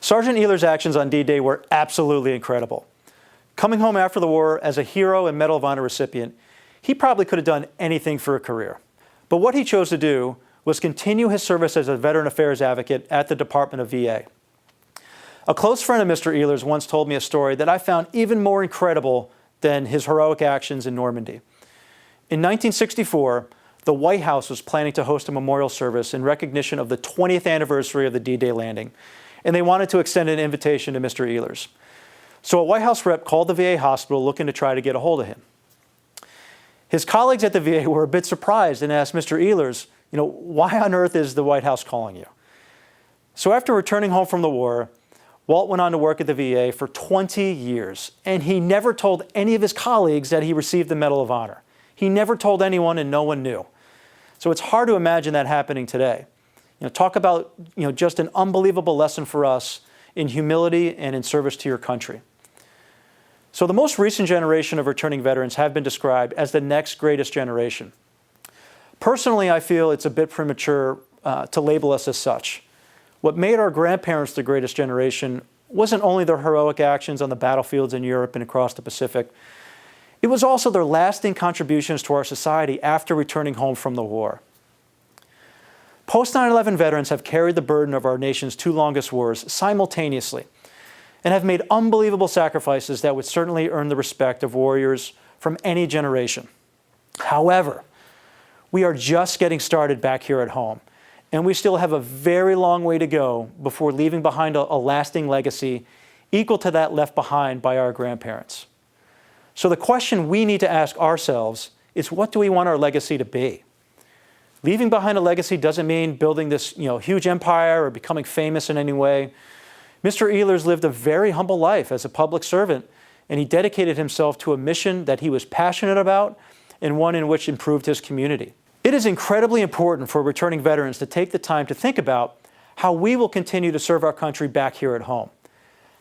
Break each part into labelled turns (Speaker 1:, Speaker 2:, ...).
Speaker 1: Sergeant Ehlers' actions on D-Day were absolutely incredible. Coming home after the war as a hero and Medal of Honor recipient, he probably could have done anything for a career. But what he chose to do was continue his service as a Veteran Affairs advocate at the Department of VA. A close friend of Mr. Ehlers once told me a story that I found even more incredible than his heroic actions in Normandy. In 1964, the White House was planning to host a memorial service in recognition of the 20th anniversary of the D-Day landing, and they wanted to extend an invitation to Mr. Ehlers. So a White House rep called the VA hospital looking to try to get a hold of him. His colleagues at the VA were a bit surprised and asked Mr. Ehlers, why on earth is the White House calling you? So after returning home from the war, Walt went on to work at the VA for 20 years, and he never told any of his colleagues that he received the Medal of Honor. He never told anyone, and no one knew. So it's hard to imagine that happening today. Talk about just an unbelievable lesson for us in humility and in service to your country. So the most recent generation of returning veterans have been described as the next greatest generation. Personally, I feel it's a bit premature to label us as such. What made our grandparents the greatest generation wasn't only their heroic actions on the battlefields in Europe and across the Pacific, it was also their lasting contributions to our society after returning home from the war. Post 9/11 veterans have carried the burden of our nation's two longest wars simultaneously and have made unbelievable sacrifices that would certainly earn the respect of warriors from any generation. However, we are just getting started back here at home, and we still have a very long way to go before leaving behind a lasting legacy equal to that left behind by our grandparents. So the question we need to ask ourselves is, what do we want our legacy to be? Leaving behind a legacy doesn't mean building this huge empire or becoming famous in any way. Mr. Ehlers lived a very humble life as a public servant, and he dedicated himself to a mission that he was passionate about and one in which improved his community. It is incredibly important for returning veterans to take the time to think about how we will continue to serve our country back here at home.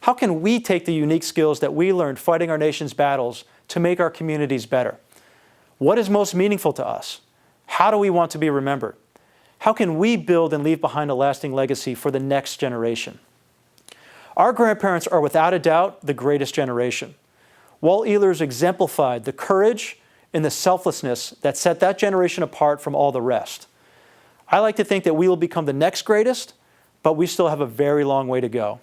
Speaker 1: How can we take the unique skills that we learned fighting our nation's battles to make our communities better? What is most meaningful to us? How do we want to be remembered? How can we build and leave behind a lasting legacy for the next generation? Our grandparents are without a doubt the greatest generation. Walt Ehlers exemplified the courage and the selflessness that set that generation apart from all the rest. I like to think that we will become the next greatest, but we still have a very long way to go.